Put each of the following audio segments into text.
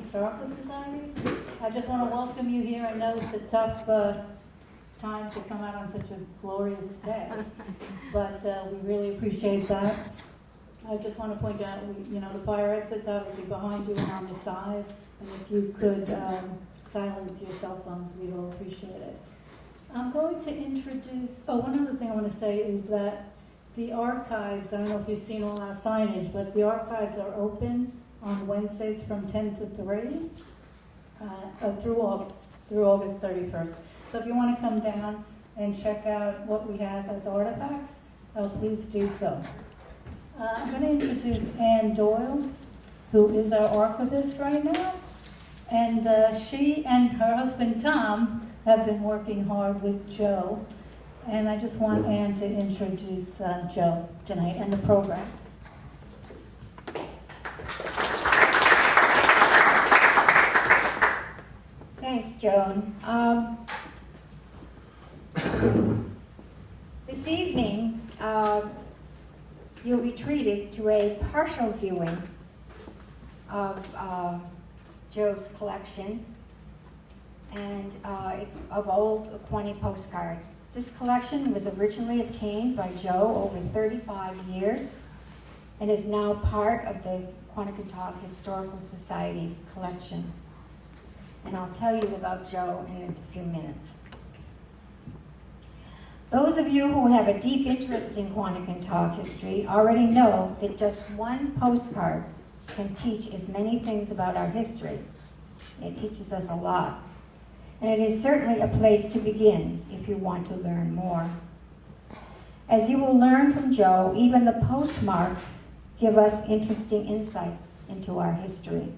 Historical Society. I just want to welcome you here. I know it's a tough time to come out on such a glorious day, but we really appreciate that. I just want to point out, the fire exit's obviously behind you and on the side, and if you could silence your cell phones, we'd all appreciate it. I'm going to introduce, one other thing I want to say is that the archives, I don't know if you've seen all our signage, but the archives are open on Wednesdays from 10 to 3 through August 31st. So if you want to come down and check out what we have as artifacts, please do so. I'm going to introduce Ann Doyle, who is our archivist right now. And she and her husband Tom have been working hard with Joe. And I just want Ann to introduce Joe tonight and the program. Thanks, Joan. This evening, you'll be treated to a partial viewing of Joe's collection, and it's of old Quonnie postcards. This collection was originally obtained by Joe over 35 years and is now part of the Quonochontaug Historical Society collection. And I'll tell you about Joe in a few minutes. Those of you who have a deep interest in Quonochontaug history already know that just one postcard can teach as many things about our history. It teaches us a lot. And it is certainly a place to begin if you want to learn more. As you will learn from Joe, even the postmarks give us interesting insights into our history.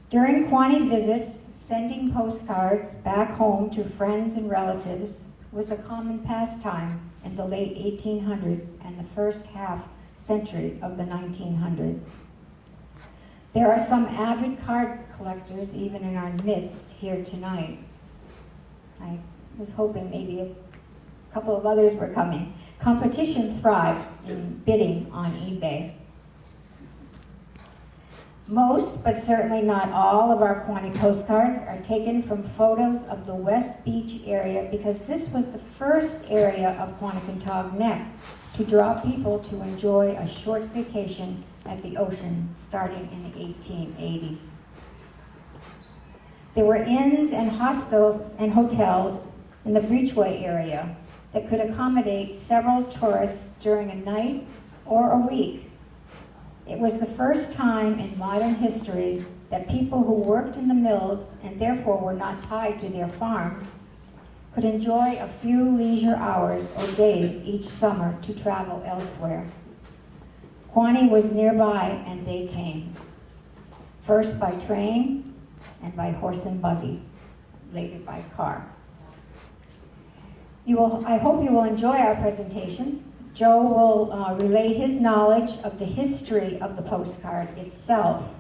During Quonnie visits, sending postcards back home to friends and relatives was a common pastime in the late 1800s and the first half century of the 1900s. There are some avid card collectors even in our midst here tonight. I was hoping maybe a couple of others were coming. Competition thrives in bidding on eBay. Most, but certainly not all, of our Quonnie postcards are taken from photos of the West Beach area because this was the first area of Quonochontaug Neck to draw people to enjoy a short vacation at the ocean starting in the 1880s. There were inns and hostels and hotels in the Breachway area that could accommodate several tourists during a night or a week. It was the first time in modern history that people who worked in the mills and therefore were not tied to their farm could enjoy a few leisure hours or days each summer to travel elsewhere. Quonnie was nearby and they came, first by train and by horse and buggy, later by car. I hope you will enjoy our presentation. Joe will relay his knowledge of the history of the postcard itself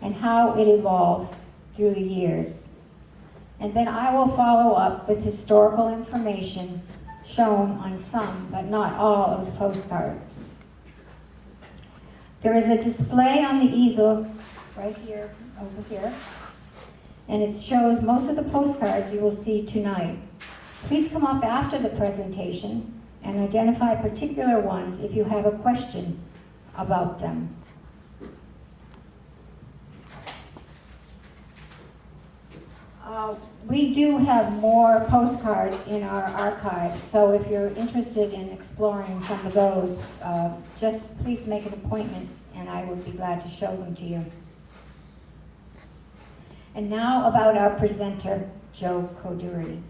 and how it evolved through the years. And then I will follow up with historical information shown on some, but not all, of the postcards. There is a display on the easel right here, over here, and it shows most of the postcards you will see tonight. Please come up after the presentation and identify particular ones if you have a question about them. We do have more postcards in our archive, so if you're interested in exploring some of those, just please make an appointment and I would be glad to show them to you. And now about our presenter, Joe Coduri.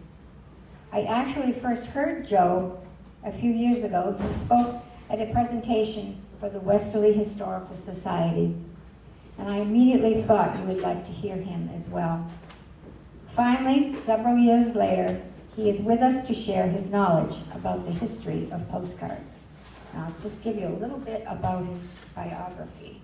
I actually first heard Joe a few years ago. He spoke at a presentation for the Westerly Historical Society, and I immediately thought you would like to hear him as well. Finally, several years later, he is with us to share his knowledge about the history of postcards. I'll just give you a little bit about his biography.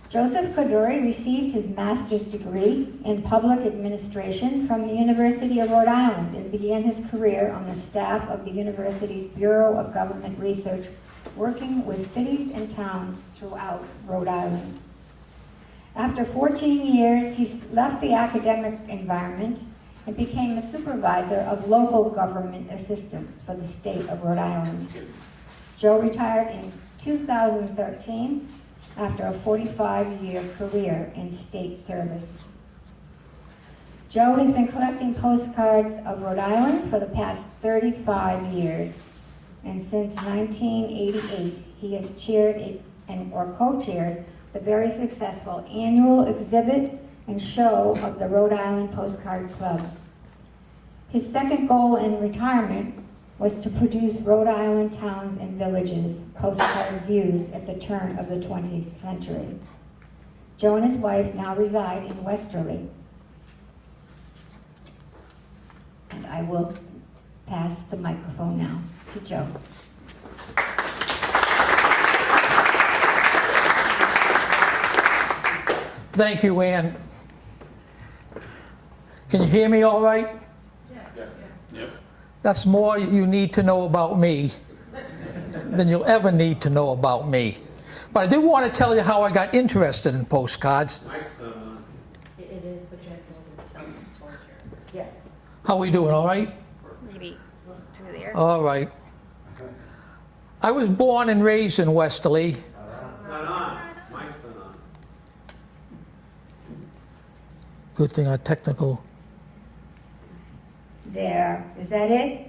Joseph Coduri received his master's degree in public administration from the University of Rhode Island and began his career on the staff of the university's Bureau of Government Research working with cities and towns throughout Rhode Island. After 14 years, he left the academic environment and became a supervisor of local government assistance for the state of Rhode Island. Joe retired in 2013 after a 45-year career in state service. Joe has been collecting postcards of Rhode Island for the past 35 years, and since 1988, he has chaired or co-chaired the very successful annual exhibit and show of the Rhode Island Postcard Club. His second goal in retirement was to produce Rhode Island towns and villages postcard views at the turn of the 20th century. Joe and his wife now reside in Westerly. And I will pass the microphone now to Joe. Thank you, Ann. Can you hear me all right? Yes. Yep. That's more you need to know about me than you'll ever need to know about me. But I do want to tell you how I got interested in postcards. It is, but you have to hold it some torture. Yes. How we doing, all right? Maybe through there. All right. I was born and raised in Westerly. Good thing our technical. There, is that it?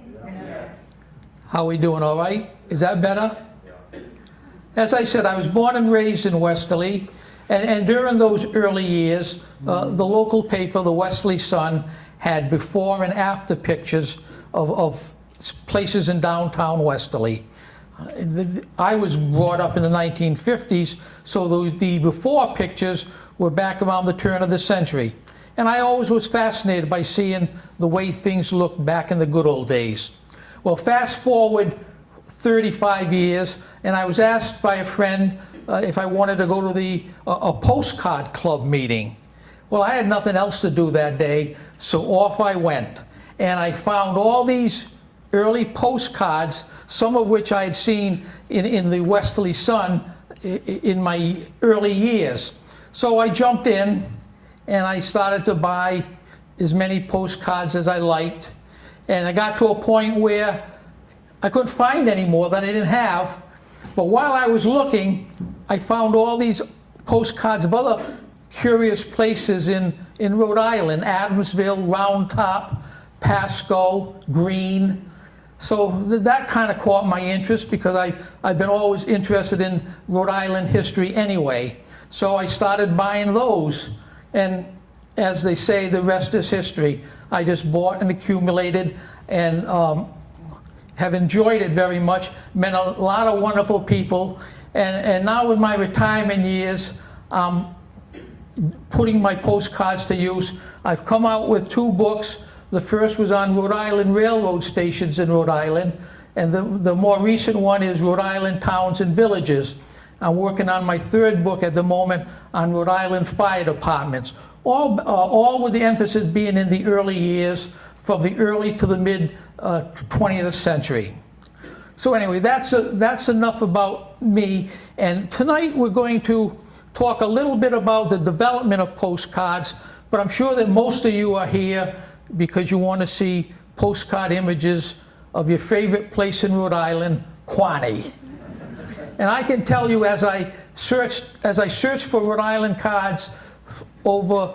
How we doing, all right? Is that better? As I said, I was born and raised in Westerly, and during those early years, the local paper, the Westerly Sun, had before and after pictures of places in downtown Westerly. I was brought up in the 1950s, so the before pictures were back around the turn of the century. And I always was fascinated by seeing the way things looked back in the good old days. Well, fast forward 35 years, and I was asked by a friend if I wanted to go to a postcard club meeting. Well, I had nothing else to do that day, so off I went. And I found all these early postcards, some of which I had seen in the Westerly Sun in my early years. So I jumped in, and I started to buy as many postcards as I liked. And I got to a point where I couldn't find any more that I didn't have. But while I was looking, I found all these postcards of other curious places in Rhode Island: Adamsville, Round Top, Pasco, Greene. So that kind of caught my interest because I've been always interested in Rhode Island history anyway. So I started buying those. And as they say, the rest is history. I just bought and accumulated and have enjoyed it very much. Met a lot of wonderful people. And now in my retirement years, I'm putting my postcards to use. I've come out with 2 books. The first was on Rhode Island railroad stations in Rhode Island. And the more recent one is Rhode Island towns and villages. I'm working on my 3rd book at the moment on Rhode Island fire departments, all with the emphasis being in the early years, from the early to the mid 20th century. So anyway, that's enough about me. And tonight we're going to talk a little bit about the development of postcards, but I'm sure that most of you are here because you want to see postcard images of your favorite place in Rhode Island, Quonnie. And I can tell you, as I searched for Rhode Island cards over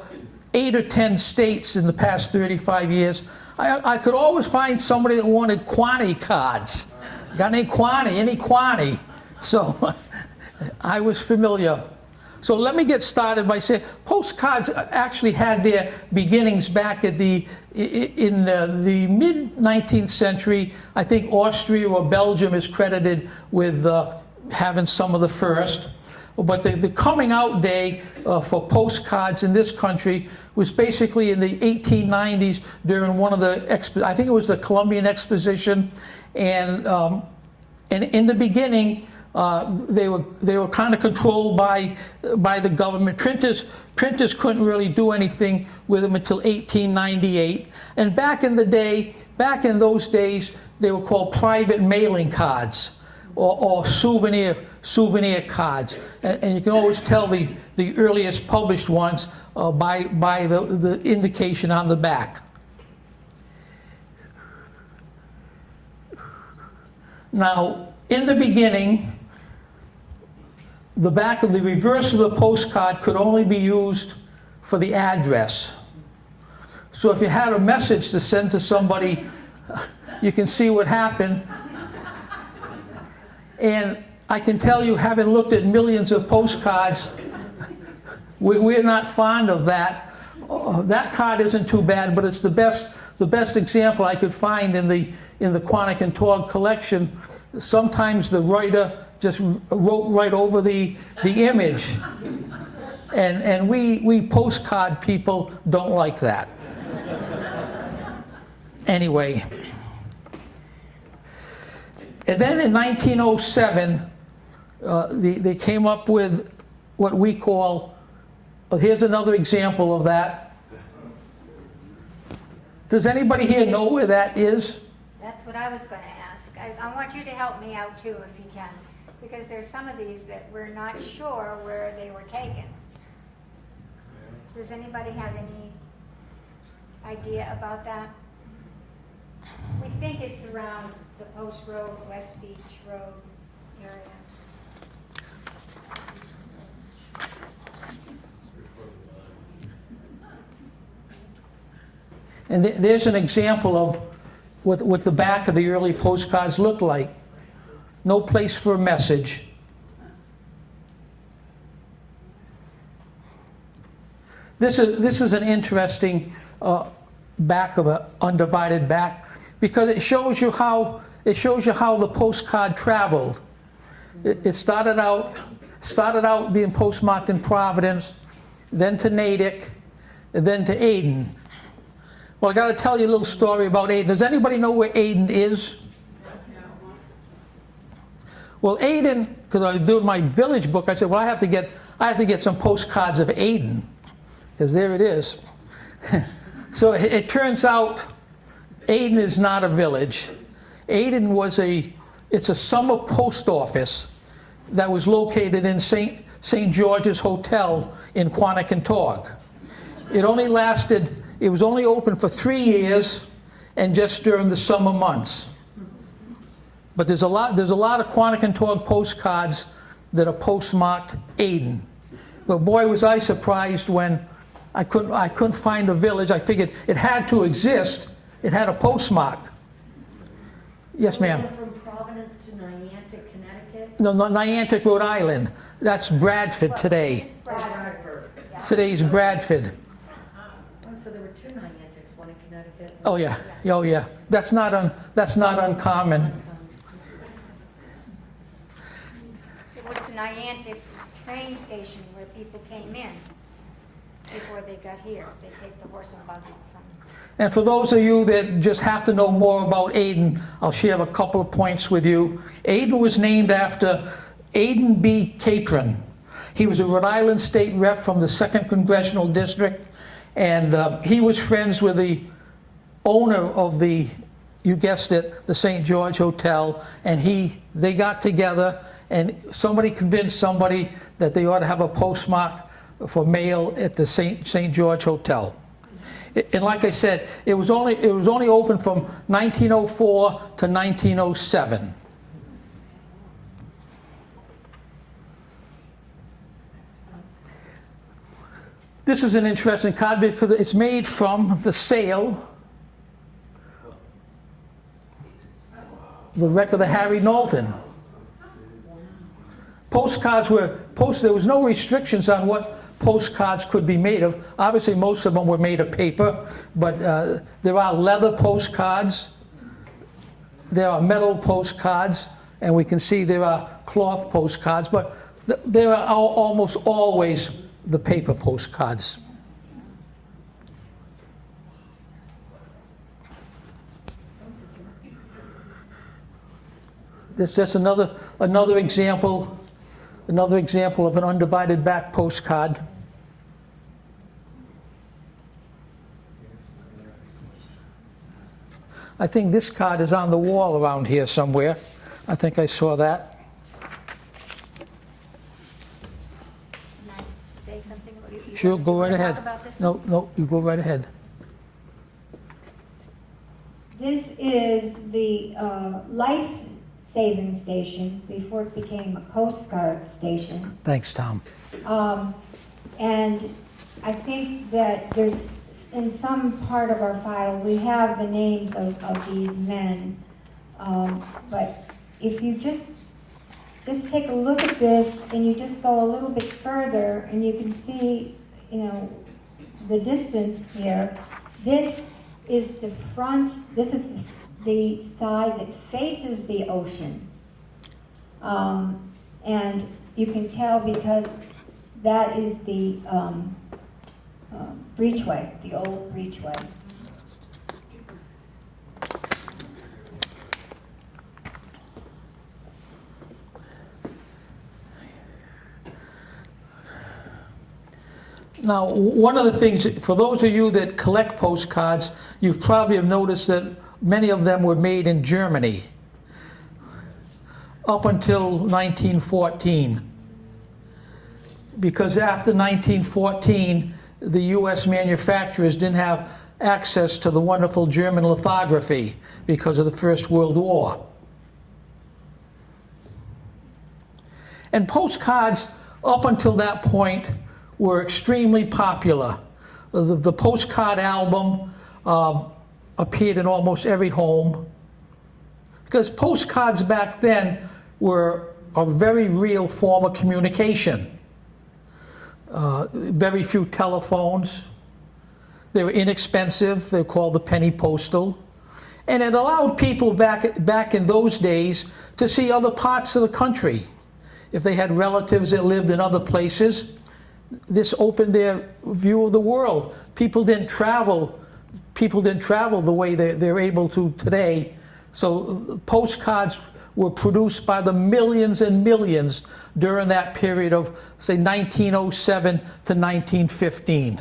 8 or 10 states in the past 35 years, I could always find somebody that wanted Quonnie cards. Got any Quonnie? So I was familiar. So let me get started by saying postcards actually had their beginnings back at in the mid-19th century. I think Austria or Belgium is credited with having some of the first. But the coming out day for postcards in this country was basically in the 1890s during one of I think it was the Columbian Exposition, and in the beginning they were kind of controlled by the government. Printers couldn't really do anything with them until 1898. And back in those days, they were called private mailing cards, or souvenir cards. And you can always tell the earliest published ones by the indication on the back. Now, in the beginning, the back of the reverse of the postcard could only be used for the address. So if you had a message to send to somebody, you can see what happened. And I can tell you, having looked at millions of postcards, we're not fond of that. That card isn't too bad, but it's the best example I could find in the Quonochontaug collection. Sometimes the writer just wrote right over the image, and we postcard people don't like that. Anyway, and then in 1907, they came up with what we call, here's another example of that. Does anybody here know where that is? That's what I was going to ask. I want you to help me out too, if you can, because there's some of these that we're not sure where they were taken. Does anybody have any idea about that? We think it's around the Post Road, West Beach Road area. And there's an example of what the back of the early postcards looked like. No place for a message. This is an interesting back of an undivided back, because it shows you how the postcard traveled. It started out being postmarked in Providence, then to Natick, and then to Aden. Well, I got to tell you a little story about Aden. Does anybody know where Aden is? Well, Aden, because I was doing my village book, I said, well, I have to get some postcards of Aden, because there it is. So it turns out Aden is not a village. Aden it's a summer post office that was located in St. George's Hotel in Quonochontaug. It was only open for 3 years, and just during the summer months. But there's a lot of Quonochontaug postcards that are postmarked Aden. But boy, was I surprised when I couldn't find a village. I figured it had to exist. It had a postmark. Yes, ma'am. From Providence to Niantic, Connecticut? No, Niantic, Rhode Island. That's Bradford today. Bradford. Today's Bradford. Oh, so there were two Niantics, one in Connecticut. Oh yeah, oh yeah. That's not uncommon. It was the Niantic train station where people came in before they got here. They take the horse and buggy from. And for those of you that just have to know more about Aden, I'll share a couple of points with you. Aden was named after Aden B. Capron. He was a Rhode Island state rep from the 2nd Congressional District, and he was friends with the owner of you guessed it, the St. George Hotel, and they got together, and somebody convinced somebody that they ought to have a postmark for mail at the St. George Hotel. And like I said, it was only open from 1904 to 1907. This is an interesting card because it's made from the sale, the wreck of the Harry Knowlton. Postcards there was no restrictions on what postcards could be made of. Obviously, most of them were made of paper, but there are leather postcards, there are metal postcards, and we can see there are cloth postcards, but there are almost always the paper postcards. This is just another example of an undivided back postcard. I think this card is on the wall around here somewhere. I think I saw that. Can I say something about you? Sure, go right Wanna ahead. Talk about this one? No, you go right ahead. This is the life-saving station before it became a Coast Guard station. Thanks, Tom. And I think that there's, in some part of our file, we have the names of these men. But if you just take a look at this and you just go a little bit further and you can see, the distance here. This is the front, this is the side that faces the ocean. And you can tell because that is the breachway, the old breachway. Now, one of the things, for those of you that collect postcards, you've probably have noticed that many of them were made in Germany up until 1914. Because after 1914, the U.S. manufacturers didn't have access to the wonderful German lithography because of the First World War. And postcards, up until that point, were extremely popular. The postcard album appeared in almost every home because postcards back then were a very real form of communication. Very few telephones. They were inexpensive. They were called the penny postal. And it allowed people back in those days to see other parts of the country. If they had relatives that lived in other places, this opened their view of the world. People didn't travel the way they're able to today. So postcards were produced by the millions and millions during that period of, say, 1907 to 1915.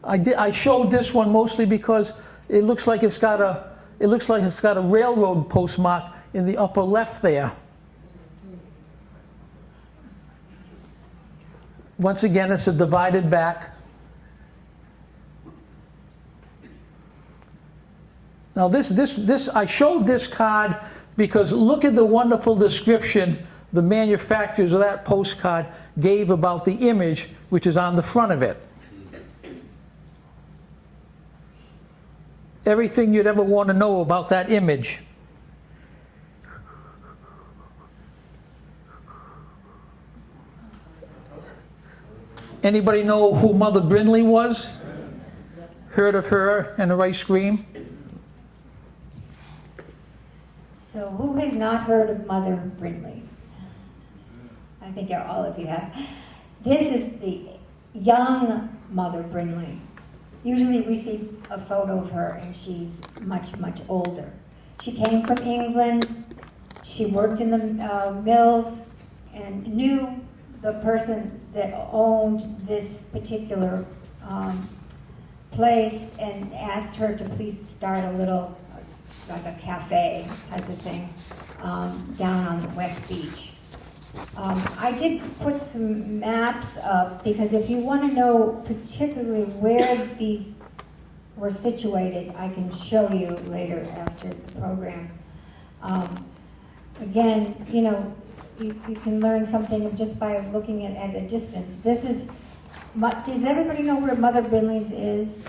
I showed this one mostly because it looks like it's got a railroad postmark in the upper left there. Once again, it's a divided back. Now I showed this card because look at the wonderful description the manufacturers of that postcard gave about the image which is on the front of it. Everything you'd ever want to know about that image. Anybody know who Mother Brindley was? Heard of her and her ice cream? So who has not heard of Mother Brindley? I think all of you have. This is the young Mother Brindley. Usually we see a photo of her and she's much, much older. She came from England. She worked in the mills and knew the person that owned this particular place and asked her to please start a little, like a cafe type of thing, down on the West Beach. I did put some maps up because if you want to know particularly where these were situated, I can show you later after the program. Again, you can learn something just by looking at a distance. This is, does everybody know where Mother Brindley's is?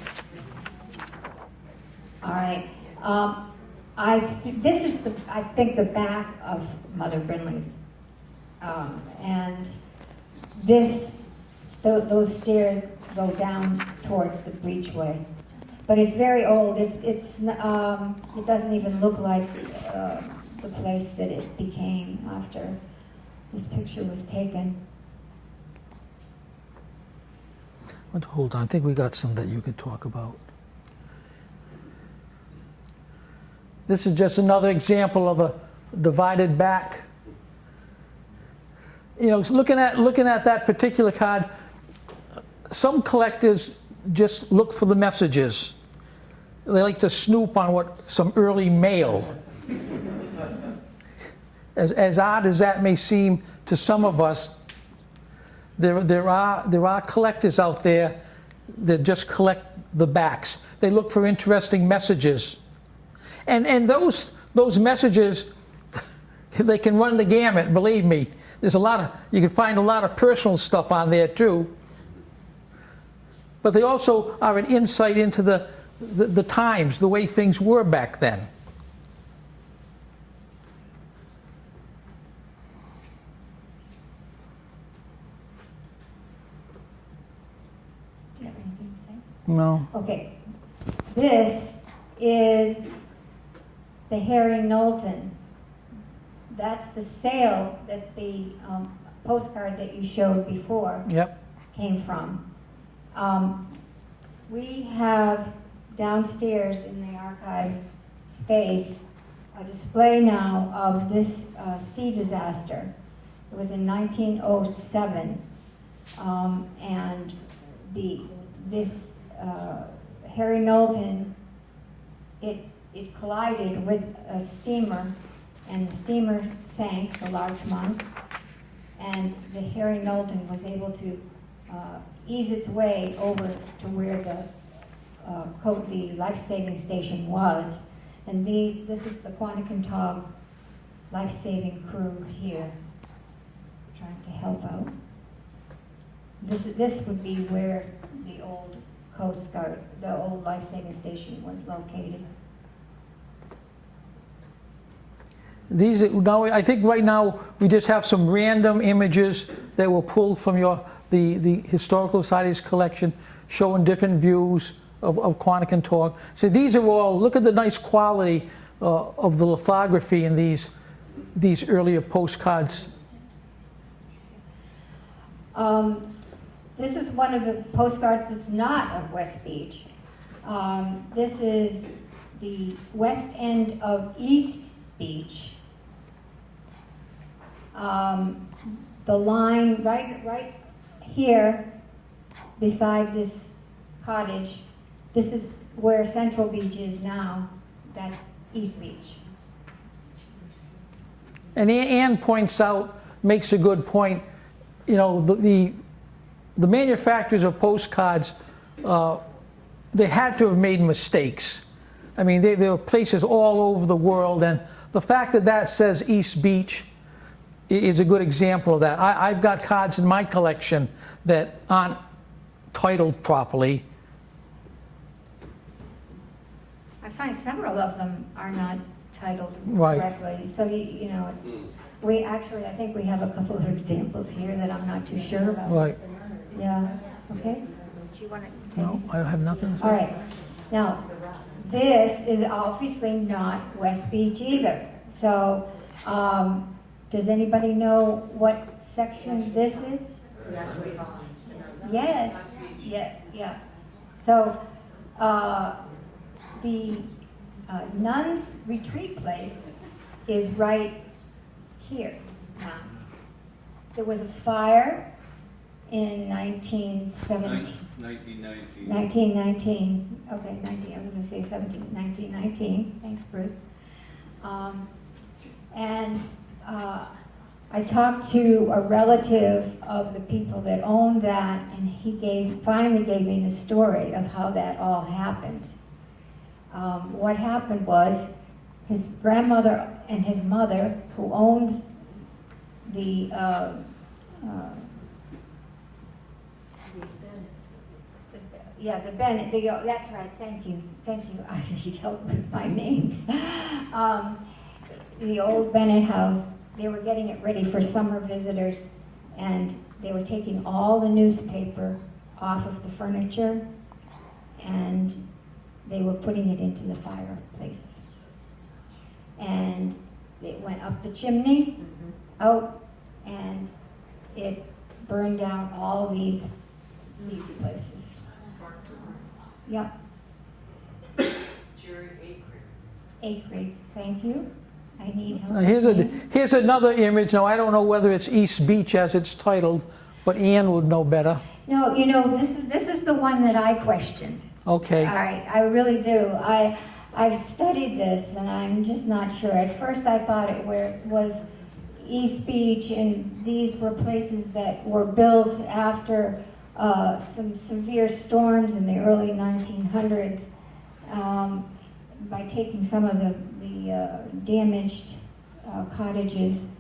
All right. This is I think the back of Mother Brindley's. And those stairs go down towards the breachway, but it's very old. It doesn't even look like the place that it became after this picture was taken. Hold on, I think we got some that you could talk about. This is just another example of a divided back. Looking at that particular card, some collectors just look for the messages. They like to snoop on what some early mail. As odd as that may seem to some of us, there are collectors out there that just collect the backs. They look for interesting messages, and those messages, they can run the gamut. Believe me, there's you can find a lot of personal stuff on there too. But they also are an insight into the times, the way things were back then. Do you have anything to say? No. Okay, this is the Harry Knowlton. That's the sale that the postcard that you showed before Yep. came from. We have downstairs in the archive space a display now of this sea disaster. It was in 1907, and this Harry Knowlton, it collided with a steamer, and the steamer sank, the Larchmont, and the Harry Knowlton was able to ease its way over to where the life-saving station was. And this is the Quonochontaug life-saving crew here, trying to help out. This would be where the old Coast Guard, the old life-saving station was located. I think right now we just have some random images that were pulled from the Historical Society's collection, showing different views of Quonochontaug. So these are all, look at the nice quality of the lithography in these earlier postcards. This is one of the postcards that's not of West Beach. This is the west end of East Beach. The line right here beside this cottage, this is where Central Beach is now. That's East Beach. And Ann makes a good point. You know, the manufacturers of postcards, they had to have made mistakes. I mean, there were places all over the world, and the fact that says East Beach is a good example of that. I've got cards in my collection that aren't titled properly. I find several of them are not titled Right. correctly. So, you know, I think we have a couple of examples here that I'm not too sure about. Right. Yeah, okay. Do you want to say? No, I don't have nothing to say. All right. Now, this is obviously not West Beach either. So, does anybody know what section this is? Yes. Yeah. So, the nuns' retreat place is right here now. There was a fire in 1917. 1919. Okay, 19. I was going to say 17. 1919. Thanks, Bruce. I talked to a relative of the people that owned that, and he finally gave me the story of how that all happened. What happened was his grandmother and his mother, who owned the Bennett. That's right. Thank you. I need help with my names. The old Bennett house. They were getting it ready for summer visitors, and they were taking all the newspaper off of the furniture, and they were putting it into the fireplace. And it went up the chimney, out, and it burned down all these places. Yep. Acre, thank you. I need help. Now, here's another image. Now, I don't know whether it's East Beach as it's titled, but Ann would know better. No, you know, this is the one that I questioned. Okay. I really do. I've studied this, and I'm just not sure. At first, I thought it was East Beach, and these were places that were built after some severe storms in the early 1900s by taking some of the damaged cottages.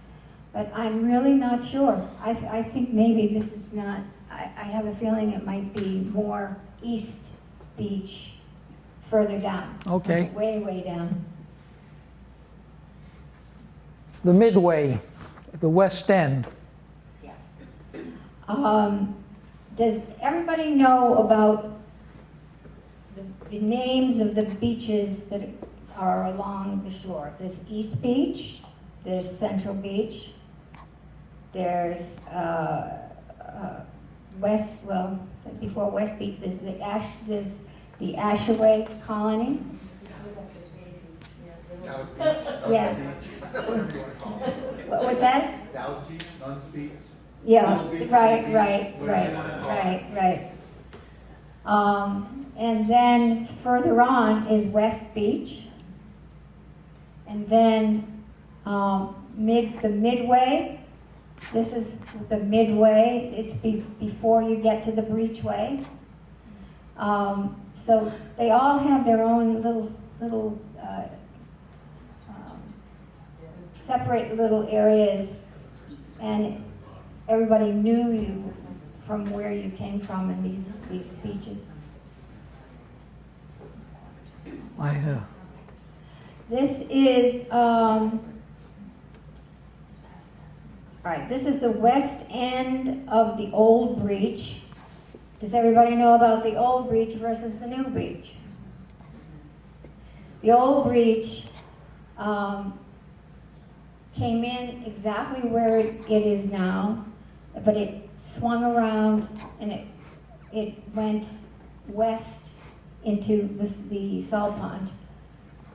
But I'm really not sure. I think maybe this is not, I have a feeling it might be more East Beach, further down. Okay. Way, way down. The Midway, the West End. Does everybody know about the names of the beaches that are along the shore? There's East Beach, there's Central Beach, there's West, well, before West Beach, there's the Ashaway Colony. Yeah. What was that? Dow's Beach, Nuns Beach. Yeah, right. And then further on is West Beach. And then the Midway. This is the Midway. It's before you get to the Breachway. So they all have their own little separate little areas, and everybody knew you from where you came from in these beaches. This is this is the west end of the old breach. Does everybody know about the old breach versus the new breach? The old breach came in exactly where it is now, but it swung around and it went west into the salt pond.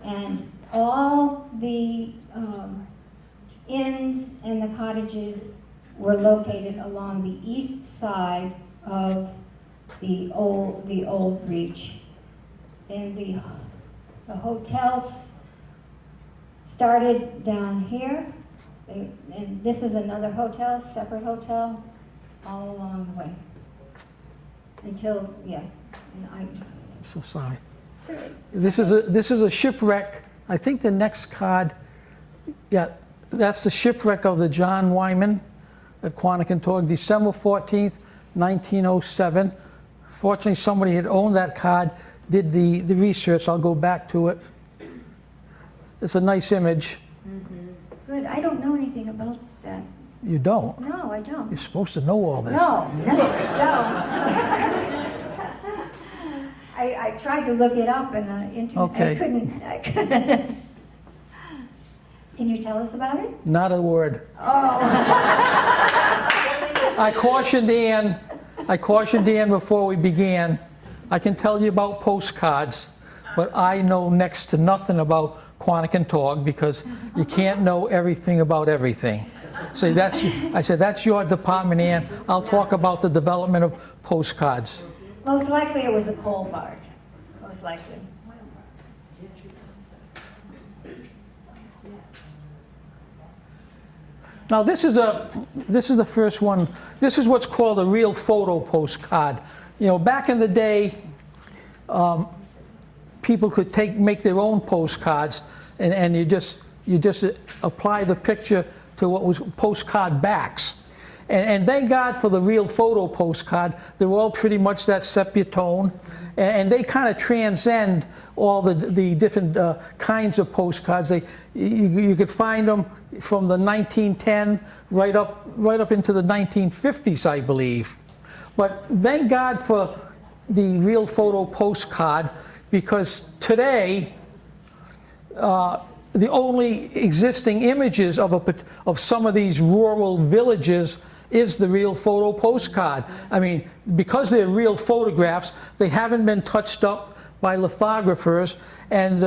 And all the inns and the cottages were located along the east side of the old breach. And the hotels started down here, and this is another hotel, separate hotel, all along the way. Until, and So sorry. This is a shipwreck. I think the next card, that's the shipwreck of the John Wyman at Quonochontaug, December 14th, 1907. Fortunately, somebody had owned that card, did the research. I'll go back to it. It's a nice image. Good. I don't know anything about that. You don't? No, I don't. You're supposed to know all this. No, I don't. I tried to look it up and Okay. I couldn't. Can you tell us about it? Not a word. Oh. I cautioned Ann before we began. I can tell you about postcards, but I know next to nothing about Quonochontaug because you can't know everything about everything. So I said, that's your department, Ann. I'll talk about the development of postcards. Most likely it was a coal barge. Most likely. Now this is the first one. This is what's called a real photo postcard. You know, back in the day, people could make their own postcards, and you just apply the picture to what was postcard backs. And thank God for the real photo postcard. They're all pretty much that sepia tone, and they kind of transcend all the different kinds of postcards. You could find them from the 1910 right up into the 1950s, I believe. But thank God for the real photo postcard, because today the only existing images of some of these rural villages is the real photo postcard. I mean, because they're real photographs, they haven't been touched up by lithographers. And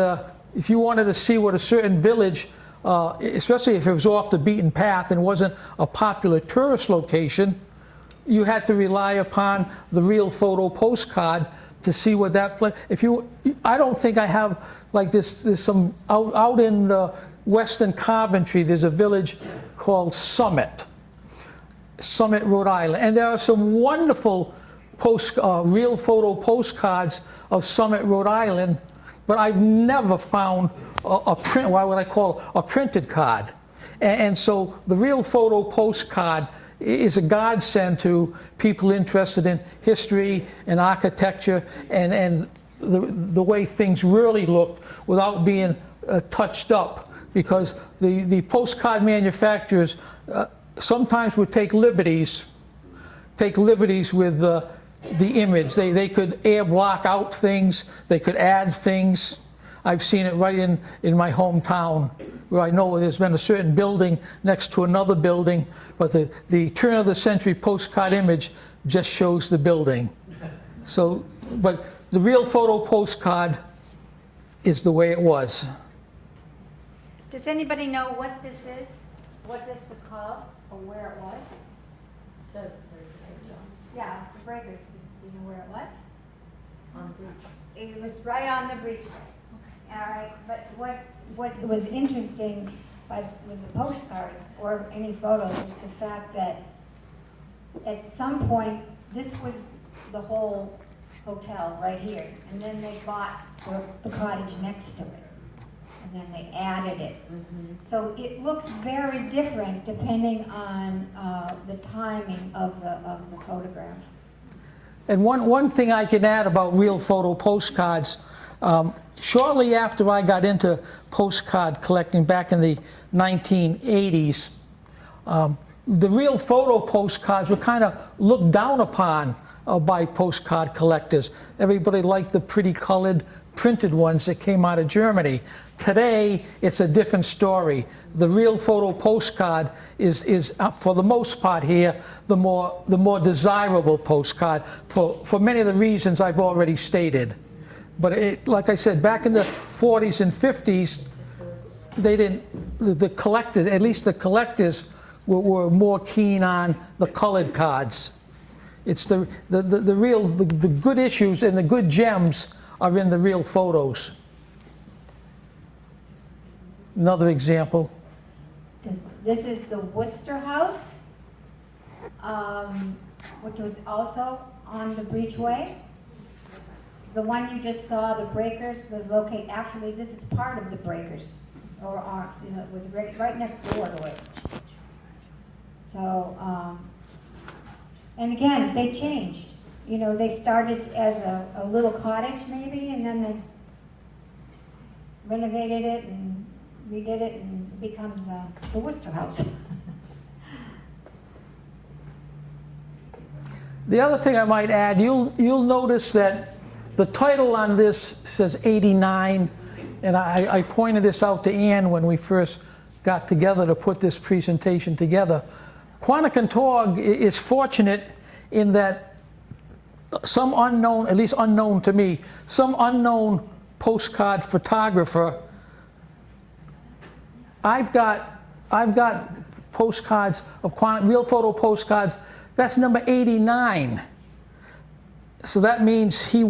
if you wanted to see what a certain village, especially if it was off the beaten path and wasn't a popular tourist location, you had to rely upon the real photo postcard to see what that place. I don't think I have like this. There's some out in Western Coventry. There's a village called Summit, Rhode Island, and there are some wonderful real photo postcards of Summit, Rhode Island. But I've never found a print. Why would I call it a printed card? And so the real photo postcard is a godsend to people interested in history and architecture and the way things really look without being touched up, because the postcard manufacturers sometimes would take liberties with the image. They could air block out things, they could add things. I've seen it right in my hometown, where I know there's been a certain building next to another building, but the turn of the century postcard image just shows the building. So, but the real photo postcard is the way it was. Does anybody know what this is? What this was called, or where it was? Says the St. John's Yeah, the Breakers. Do you know where it was? on the bridge. It was right on the breachway. All right, but what was interesting with the postcards or any photos is the fact that at some point this was the whole hotel right here, and then they bought the cottage next to it, and then they added it. So it looks very different depending on the timing of the photograph. And one thing I can add about real photo postcards, shortly after I got into postcard collecting back in the 1980s, the real photo postcards were kind of looked down upon by postcard collectors. Everybody liked the pretty colored printed ones that came out of Germany. Today, it's a different story. The real photo postcard is for the most part here, the more desirable postcard for many of the reasons I've already stated. But like I said, back in the 40s and 50s, the collectors, at least the collectors, were more keen on the colored cards. It's the good issues and the good gems are in the real photos. Another example. This is the Worcester House, which was also on the Breachway. The one you just saw, the Breakers, was located, actually this is part of the Breakers, it was right next door to it. So, and again, they changed. They started as a little cottage maybe, and then they renovated it and redid it, and it becomes the Worcester House. The other thing I might add, you'll notice that the title on this says 89, and I pointed this out to Ann when we first got together to put this presentation together. Quonochontaug is fortunate in that some unknown, at least unknown to me, some unknown postcard photographer. I've got postcards of real photo postcards. That's number 89. So that means he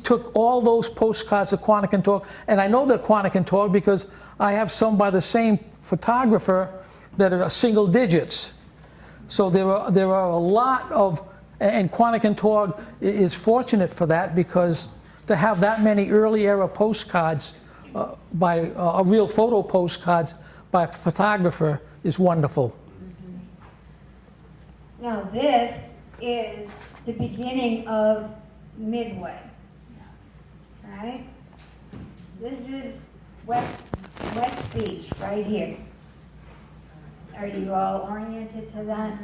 took all those postcards of Quonochontaug, and I know they're Quonochontaug because I have some by the same photographer that are single digits. So there are a lot of, and Quonochontaug is fortunate for that, because to have that many early era postcards by real photo postcards by a photographer is wonderful. Now this is the beginning of Midway, right? This is West Beach right here. Are you all oriented to that?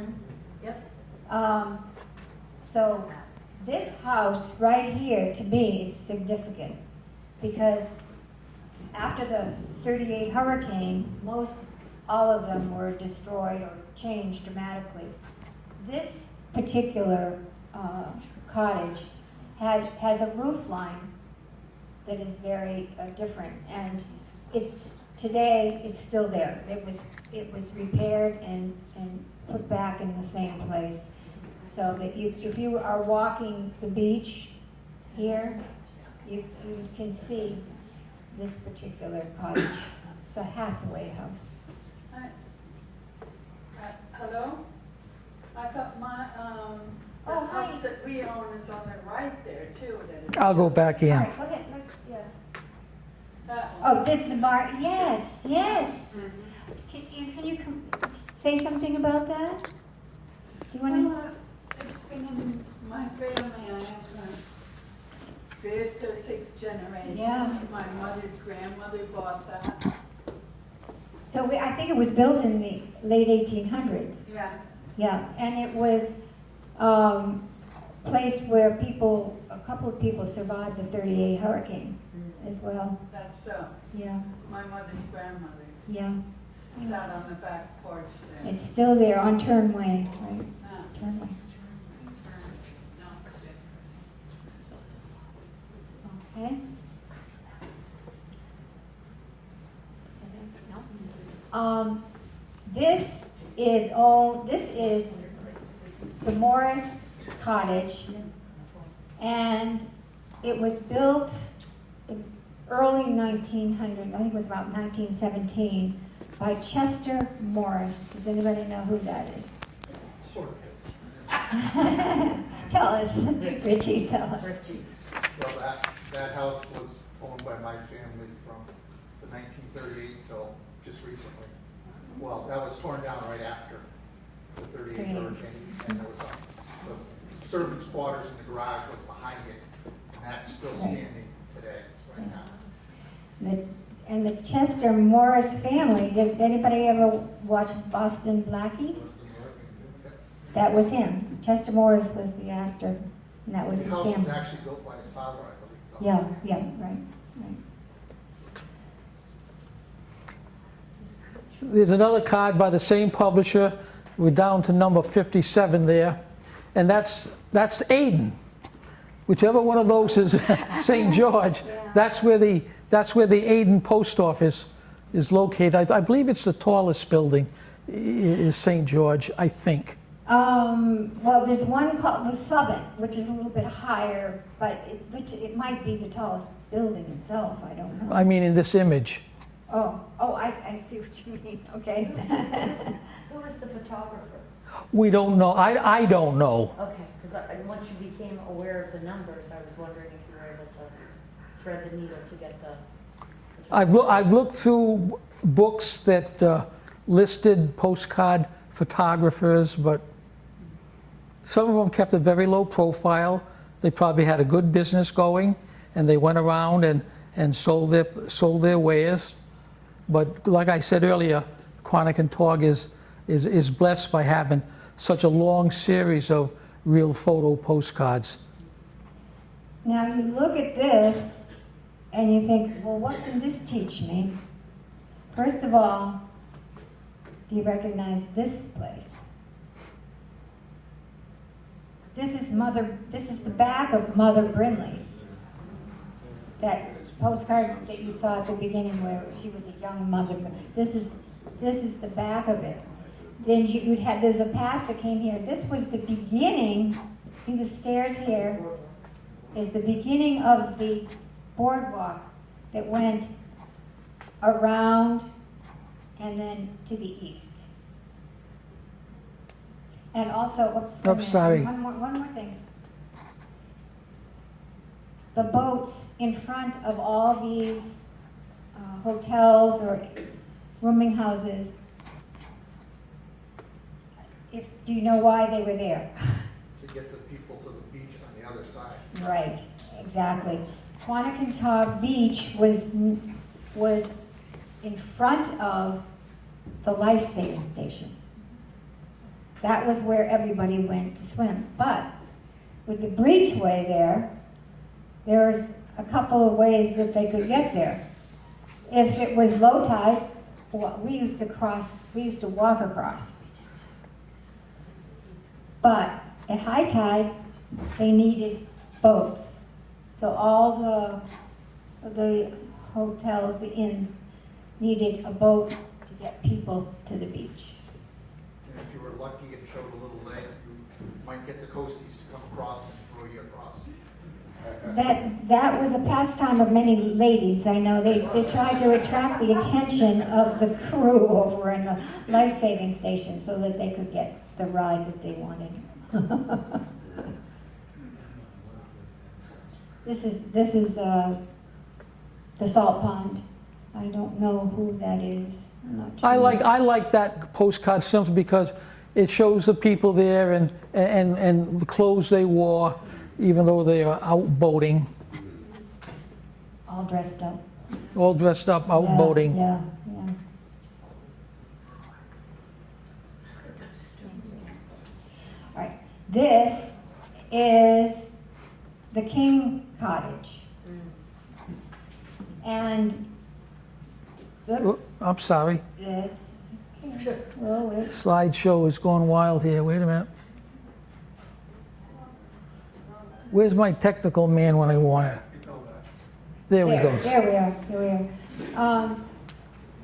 Yep. So this house right here to me is significant, because after the 38 hurricane, all of them were destroyed or changed dramatically. This particular cottage has a roof line that is very different, and today it's still there. It was repaired and put back in the same place. So that if you are walking the beach here, you can see this particular cottage. It's a Hathaway house. Hello? I thought my, the Oh, hi. house that we own is on the right there too. That is- I'll go back in. All right, go ahead, let's, yeah. That one. Oh, this is the bar, yes, yes. Can you say something about that? Do you want Well, it's been in my family. I have a fifth or sixth generation. Yeah. My mother's grandmother bought that. So I think it was built in the late 1800s. Yeah. Yeah, and it was place where a couple of people survived the 38 hurricane as well. That's Yeah, my mother's grandmother. yeah. Sat on the back porch there. It's still there on Turnway, right? Ah. Turnway. Okay. This is the Morris Cottage, and it was built in early 1900, I think it was about 1917, by Chester Morris. Does anybody know who that is? Tell us, Richie, tell us. Well, that house was owned by my family from the 1938 till just recently. Well, that was torn down right after the 38 hurricane, and there was the servants' quarters in the garage was behind it, and that's still standing today, right now. And the Chester Morris family, did anybody ever watch Boston Blackie? That was him. Chester Morris was the actor, and that was The his house was family. actually built by his father, I believe. Yeah, right. There's another card by the same publisher. We're down to number 57 there, and that's Aden. Whichever one of those is St. George. That's where the Aden post office is located. I believe it's the tallest building is St. George, I think. Well, there's one called the Summit, which is a little bit higher, but it might be the tallest building itself. I don't know. I mean, in this image. I see what you mean. Okay. Who was the photographer? We don't know. I don't know. Okay, because once you became aware of the numbers, I was wondering if you were able to thread the needle to get the. I've looked through books that listed postcard photographers, but some of them kept a very low profile. They probably had a good business going, and they went around and sold their wares. But like I said earlier, Quonochontaug is blessed by having such a long series of real photo postcards. Now you look at this and you think, well, what can this teach me? First of all, do you recognize this place? This is the back of Mother Brinley's. That postcard that you saw at the beginning where she was a young mother. This is the back of it. Then there's a path that came here. This was the beginning. See the stairs here is the beginning of the boardwalk that went around and then to the east. And also, oops, wait a minute. sorry. One more thing. The boats in front of all these hotels or rooming houses, do you know why they were there? To get the people to the beach on the other side. Right, exactly. Quonochontaug Beach was in front of the life-saving station. That was where everybody went to swim. But with the breachway there's a couple of ways that they could get there. If it was low tide, we used to walk across. But at high tide, they needed boats. So all the hotels, the inns, needed a boat to get people to the beach. And if you were lucky and showed a little leg, you might get the coasties to come across and throw you across. That was a pastime of many ladies, I know. They tried to attract the attention of the crew over in the life-saving station so that they could get the ride that they wanted. This is the salt pond. I don't know who that is. I'm not sure. I like that postcard simply because it shows the people there and the clothes they wore, even though they are out boating, All dressed up. all dressed up, out Yeah, boating. Yeah. All right. This is the King Cottage. And Oh, I'm sorry, it's, well, it's, slideshow is going wild here, wait a minute. Where's my technical man when I want it? There we go. There we are.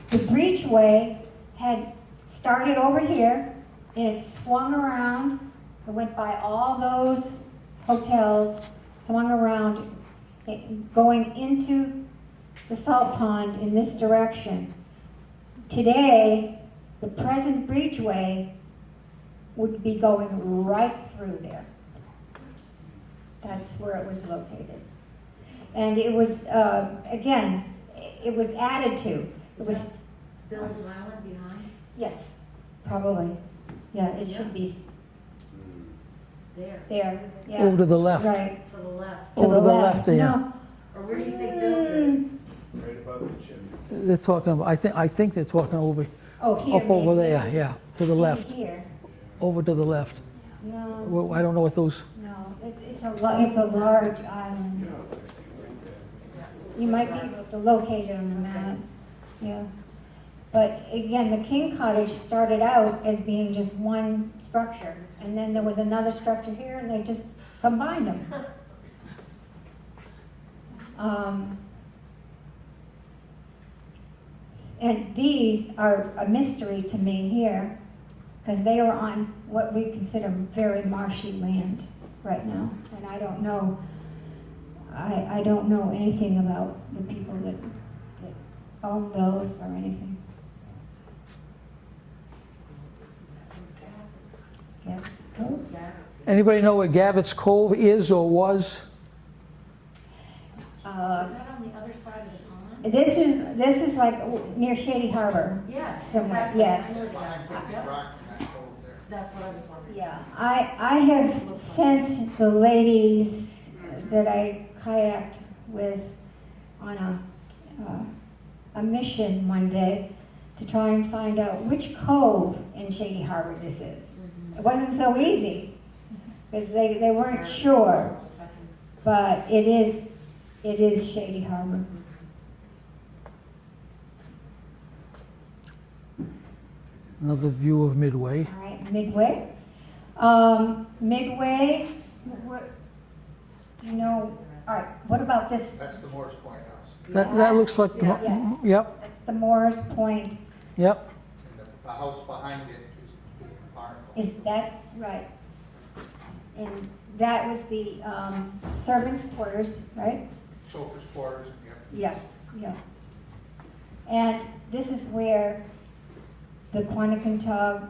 The breachway had started over here, and it swung around. It went by all those hotels, swung around, going into the salt pond in this direction. Today, the present breachway would be going right through there. That's where it was located. And it was, again, it was added to. It was, Bill's Island behind? yes, probably. Yeah, it should be There, there, yeah. Over to the left. Right, to the left. to Over the to the left. left, yeah. No. Or where do you think Bill's is? Right above the chimney. They're talking about, I think they're talking over, Oh, here. up over maybe. there, yeah, to the left, Here. over to the left. No, Well, I don't know what those, no, it's a large island. You might be able to locate it on the map, yeah. But again, the King Cottage started out as being just one structure, and then there was another structure here, and they just combined them. And these are a mystery to me here, because they are on what we consider very marshy land right now, and I don't know. I don't know anything about the people that own those or anything. Yeah, it's cool. anybody know where Gavitt's Cove is or was? Is that on the other side of the pond? This is like near Shady Harbor. Yes, Somewhere, exactly. yes. I know the Behind outside, Big yep. Rock and that cove there. That's what I was wondering. Yeah, I have sent the ladies that I kayaked with on a mission one day to try and find out which cove in Shady Harbor this is. It wasn't so easy because they weren't sure, but it is Shady Harbor. Another view of Midway. All right, Midway. Midway, do you know, all right, what about this? That's the Morris Point House. That looks like, the Yes. Yep, That's the Morris Point. yep. And the house behind it is the barn. Is that right? And that was the servants' quarters, right? Chauffeur's quarters, yep. Yeah, yeah. And this is where the Quonochontaug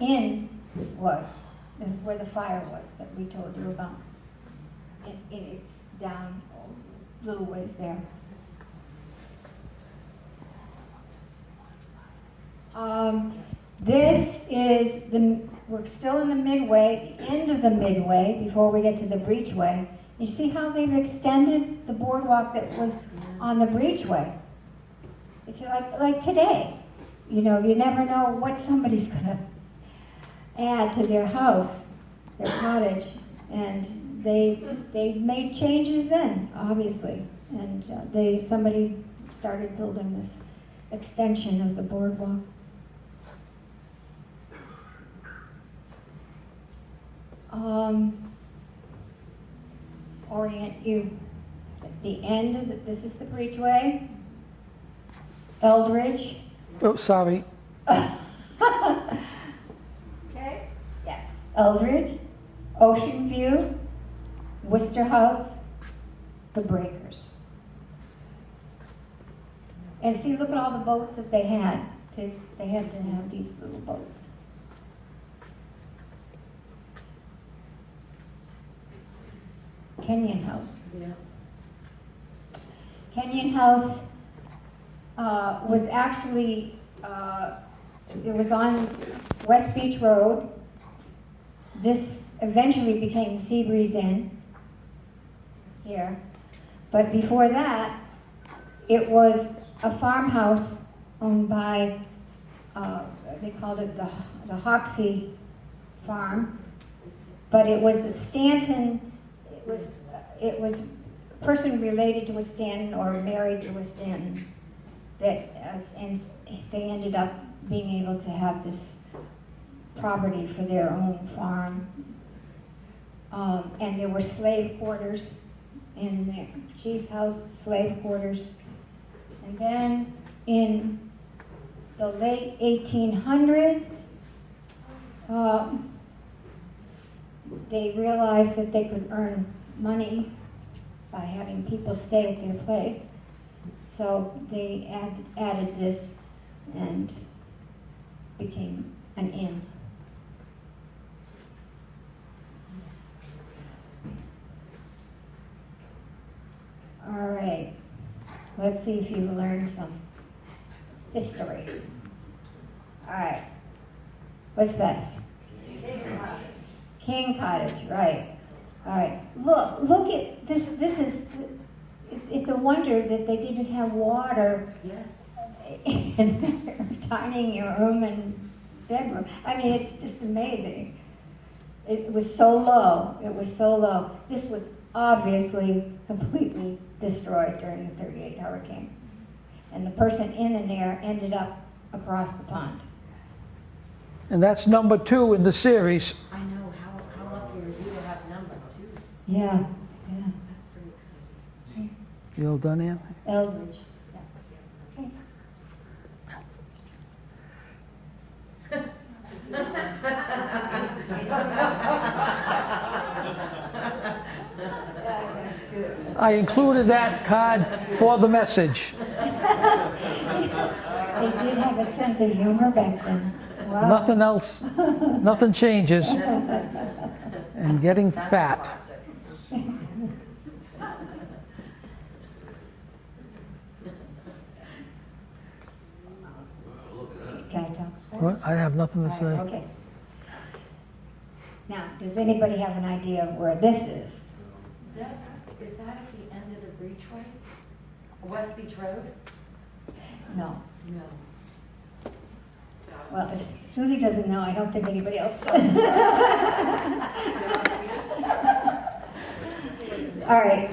Inn was. This is where the fire was that we told you about. It's down a little ways there. This is we're still in the Midway, the end of the Midway, before we get to the Breachway. You see how they've extended the boardwalk that was on the Breachway? It's like today. You know, you never know what somebody's gonna add to their house, their cottage, and they made changes then, obviously, and somebody started building this extension of the boardwalk. Orient you at the end of this is the Breachway, Eldridge. Oh, sorry. Okay, yeah, Eldridge, Ocean View, Worcester House, the Breakers. And see, look at all the boats that they had. They had to have these little boats. Kenyon House. Yeah. Kenyon House was actually, it was on West Beach Road. This eventually became the Seabreeze Inn here. But before that, it was a farmhouse owned by, they called it the Hoxie Farm. But it was a Stanton, it was a person related to a Stanton or married to a Stanton. And they ended up being able to have this property for their own farm. And there were slave quarters in there, G's house, slave quarters. And then in the late 1800s, they realized that they could earn money by having people stay at their place. So they added this and became an inn. All right, let's see if you've learned some history. All right, what's this? King Cottage, right. All right, look at this, it's a wonder that they didn't have water Yes. in their dining room and bedroom. I mean, it's just amazing. It was so low, This was obviously completely destroyed during the 38 hurricane. And the person in there ended up across the pond. And that's number 2 in the series. I know, how lucky are you to have number 2? Yeah. That's pretty exciting. You all done, Ann? Eldridge. Yeah. I included that card for the message. They did have a sense of humor back then. Wow. Nothing else, nothing changes. And getting fat. Can I talk? What? I have nothing to say. Okay. Now, does anybody have an idea of where this is? Is that at the end of the Breachway? West Beach Road? No. No. Well, if Susie doesn't know, I don't think anybody else does. All right.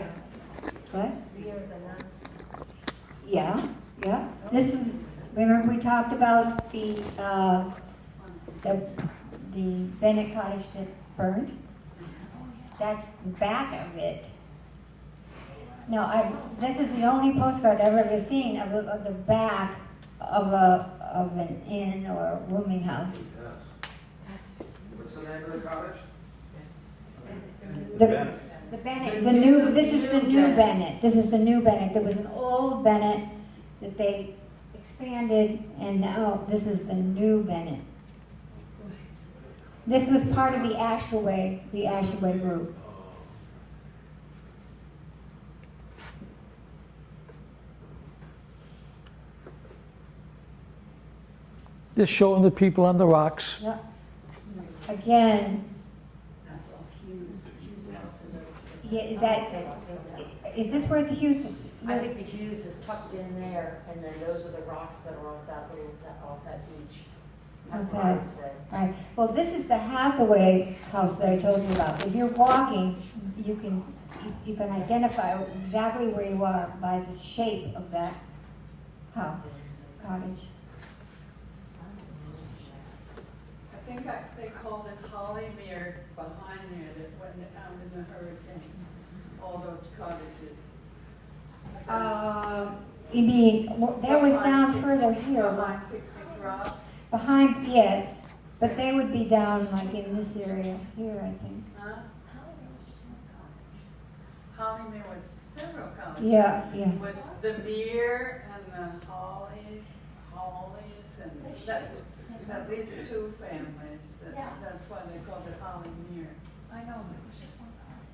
What? Yeah. This is, remember we talked about the Bennett cottage that burned? That's the back of it. No, this is the only postcard I've ever seen of the back of an inn or a rooming house. What's the name of the cottage? The Bennett, this is the new Bennett. This is the new Bennett. There was an old Bennett that they expanded, and now this is the new Bennett. This was part of the Ashaway group. Just showing the people on the rocks. Yep. Again, That's all Hughes houses over yeah, is this where the Hughes is? I think the Hughes is tucked in there, and then those are the rocks that are off that beach. That's what I would say. All right. Well, this is the Hathaway house that I told you about. If you're walking, you can identify exactly where you are by the shape of that house, cottage. I think they called it Hollymere behind there that went out in the hurricane, all those cottages. You mean, that was down further here. Behind Picnic Rock. Behind, yes, but they would be down like in this area here, I think. Huh? Hollymere was several colleges. Yeah. Was the Mere and the Hollies, and that's at least two families. That's why they called it Hollymere. I know, but it was just one college.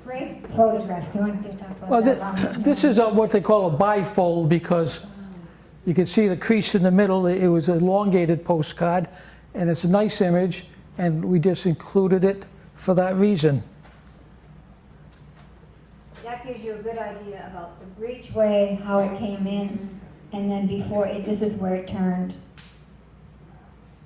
Great photograph. You want to talk about Well, that? this is what they call a bifold because you can see the crease in the middle. It was an elongated postcard, and it's a nice image, and we just included it for that reason. That gives you a good idea about the breachway, how it came in, and then before it, this is where it turned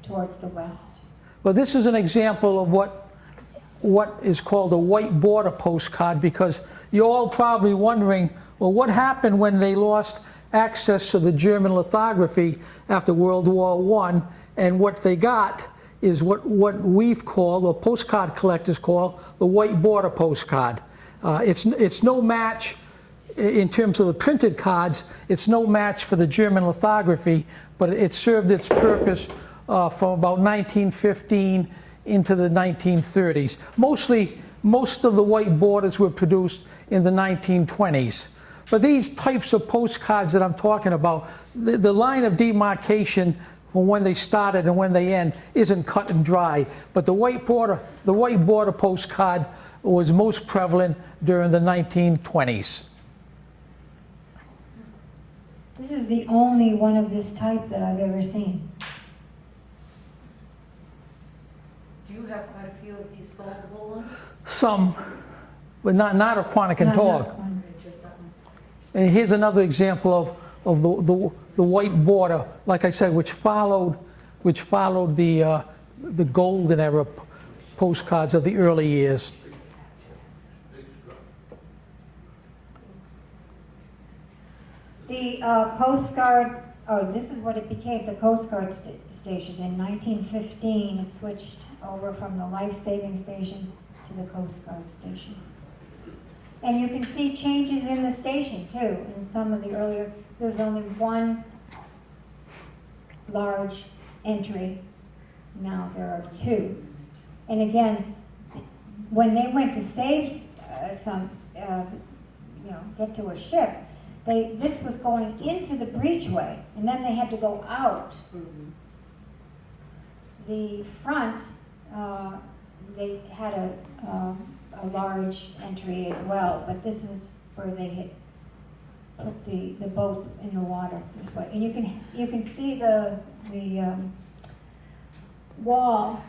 towards the west. Well, this is an example of what is called a white border postcard because you're all probably wondering, well, what happened when they lost access to the German lithography after World War I, and what they got is what we've called, or postcard collectors call, the white border postcard. It's no match in terms of the printed cards. It's no match for the German lithography, but it served its purpose from about 1915 into the 1930s. Most of the white borders were produced in the 1920s. But these types of postcards that I'm talking about, the line of demarcation from when they started and when they end isn't cut and dry. But the white border postcard was most prevalent during the 1920s. This is the only one of this type that I've ever seen. Do you have quite a few of these foldable ones? Some, but not of Quonochontaug. Not one. Just that one? And here's another example of the white border, like I said, which followed the golden era postcards of the early years. The Coast Guard, this is what it became, the Coast Guard station. In 1915, it switched over from the life-saving station to the Coast Guard station. And you can see changes in the station, too. In some of the earlier, there was only one large entry. Now there are two. And again, when they went to save get to a ship, this was going into the breachway, and then they had to go out. Mm-hmm. The front, they had a large entry as well, but this was where they had put the boats in the water this way. And you can see the wall.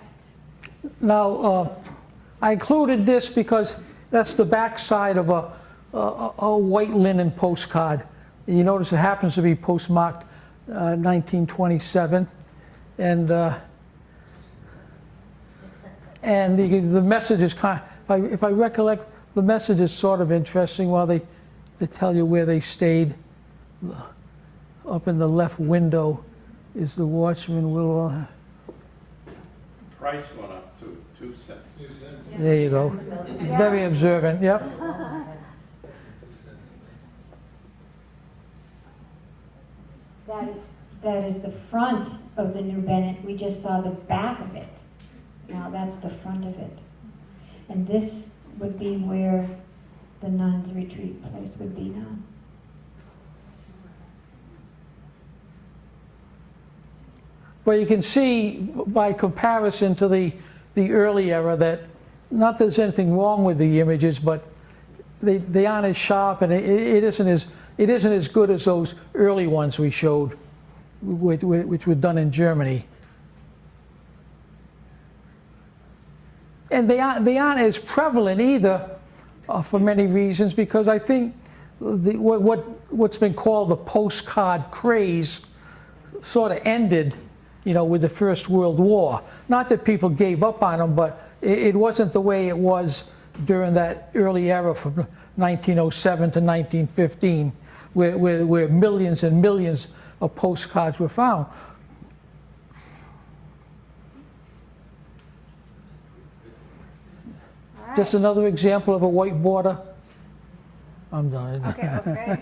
Now, I included this because that's the back side of a white linen postcard. You notice it happens to be postmarked 1927, and the message is kind of, if I recollect, the message is sort of interesting. While they tell you where they stayed. Up in the left window is the watchman will. Price went up to 2 cents. There you go. Very observant. Yep. That is the front of the New Bennett. We just saw the back of it. Now that's the front of it. And this would be where the nuns' retreat place would be now. Well, you can see by comparison to the early era that not that there's anything wrong with the images, but they aren't as sharp, and it isn't as good as those early ones we showed, which were done in Germany. And they aren't as prevalent either, for many reasons, because I think what's been called the postcard craze sort of ended, with the First World War. Not that people gave up on them, but it wasn't the way it was during that early era from 1907 to 1915, where millions and millions of postcards were found. All right. Just another example of a white border. I'm done. Okay.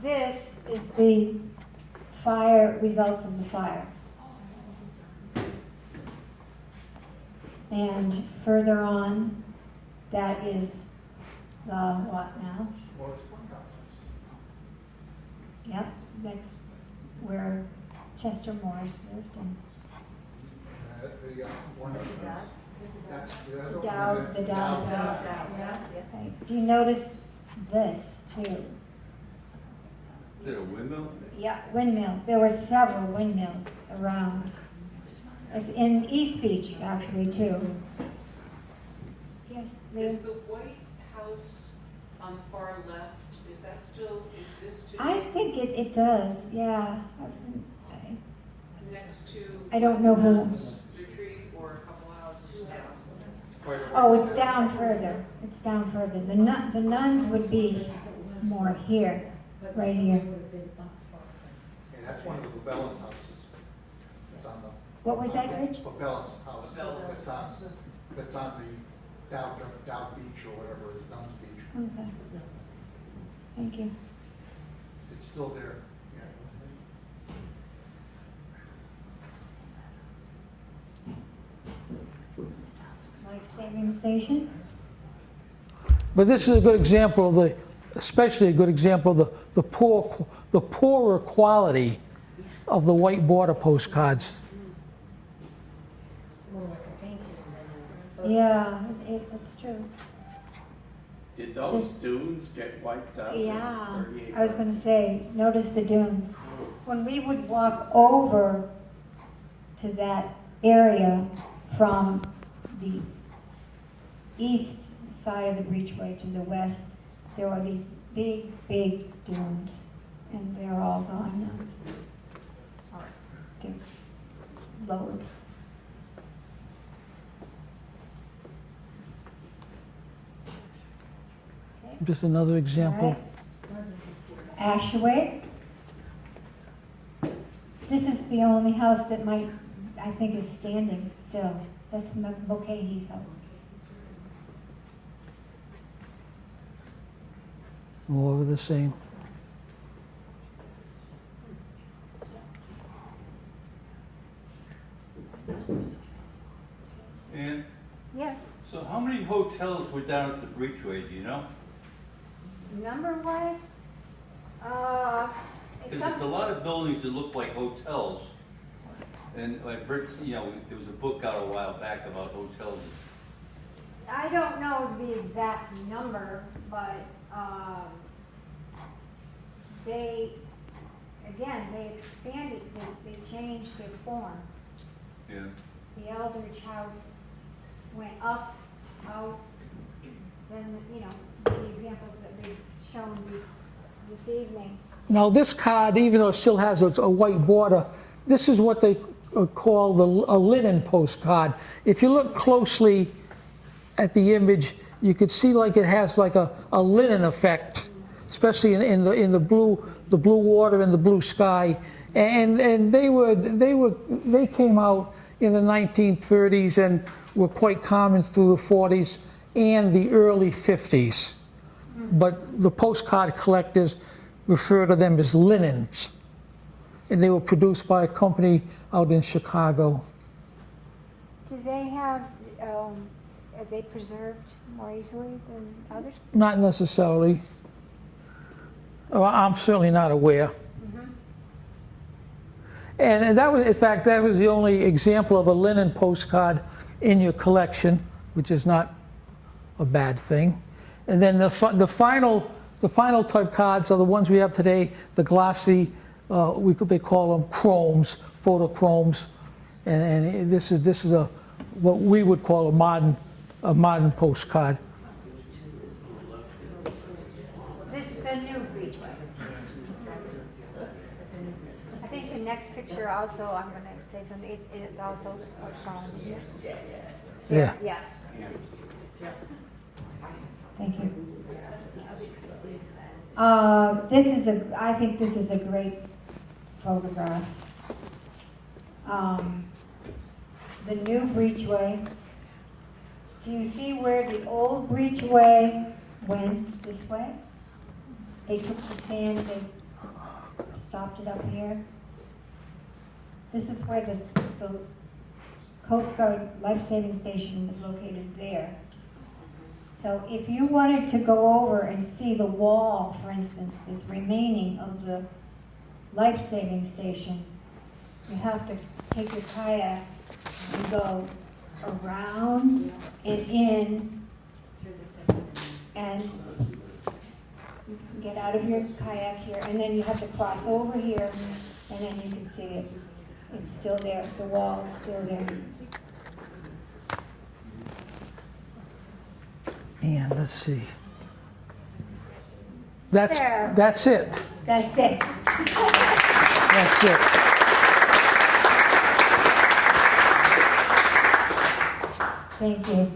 This is the fire, results of the fire. And further on, that is the what now? Well, it's one house. Yep, that's where Chester Morris lived and The one, that's the other one. Dowd, the Dowd Dowd. house. Right. Do you notice this too? Is it a windmill? Yeah, windmill. There were several windmills around. It's in East Beach, actually, too. Yes, Is there's, the White House on the far left, does that still exist today? I think it does, yeah. I- Next to? I don't know who. Retreat or a couple houses down? Oh, it's down further. It's down further. The nuns would be more here, right here. And that's one of the Babella's houses. It's on the. What was that, Rich? Babella's house. Babella's. That's on the Dowd Beach or whatever, it is, Nuns Beach. Okay. Thank you. It's still there. Life-saving station? But this is a good example of the, especially a good example of the poorer quality of the white border postcards. It's more like a painting than a. Yeah, that's true. Did those Just- dunes get wiped out? in Yeah, 38? I was gonna say, notice the dunes. When we would walk over to that area from the east side of the breachway to the west, there were these big, big dunes, and they're all gone now. They're lowered. Just another example. Ashaway. This is the only house that I think is standing still. That's Mulcahy's house. More of the same. And Yes. so how many hotels were down at the Breachway, do you know? Number-wise, Because there's a lot of buildings that look like hotels. And like Britt's, you know, there was a book out a while back about hotels. I don't know the exact number, but they expanded, they changed their form. Yeah. The Eldridge House went up, out, then, you know, the examples that we've shown this evening. Now this card, even though it still has a white border, this is what they call a linen postcard. If you look closely at the image, you could see like it has like a linen effect, especially in the blue water and the blue sky. And they came out in the 1930s and were quite common through the 40s and the early 50s. But the postcard collectors refer to them as linens. And they were produced by a company out in Chicago. Do they have, are they preserved more easily than others? Not necessarily. Well, I'm certainly not aware. And that was, in fact, that was the only example of a linen postcard in your collection, which is not a bad thing. And then the final type cards are the ones we have today, the glossy, they call them chromes, photochromes, and this is what we would call a modern postcard. This is the new breachway. I think the next picture also, I'm going to say something, it's also from. Yeah. Yeah. Thank you. I think this is a great photograph. The new breachway. Do you see where the old breachway went this way? They took the sand, they stopped it up here. This is where the Coast Guard life-saving station was located there. So if you wanted to go over and see the wall, for instance, that's remaining of the life-saving station, you have to take your kayak and go around and in and get out of your kayak here, and then you have to cross over here, and then you can see it. It's still there. The wall is still there. And let's see. That's There. that's it. That's it. That's it. Thank you.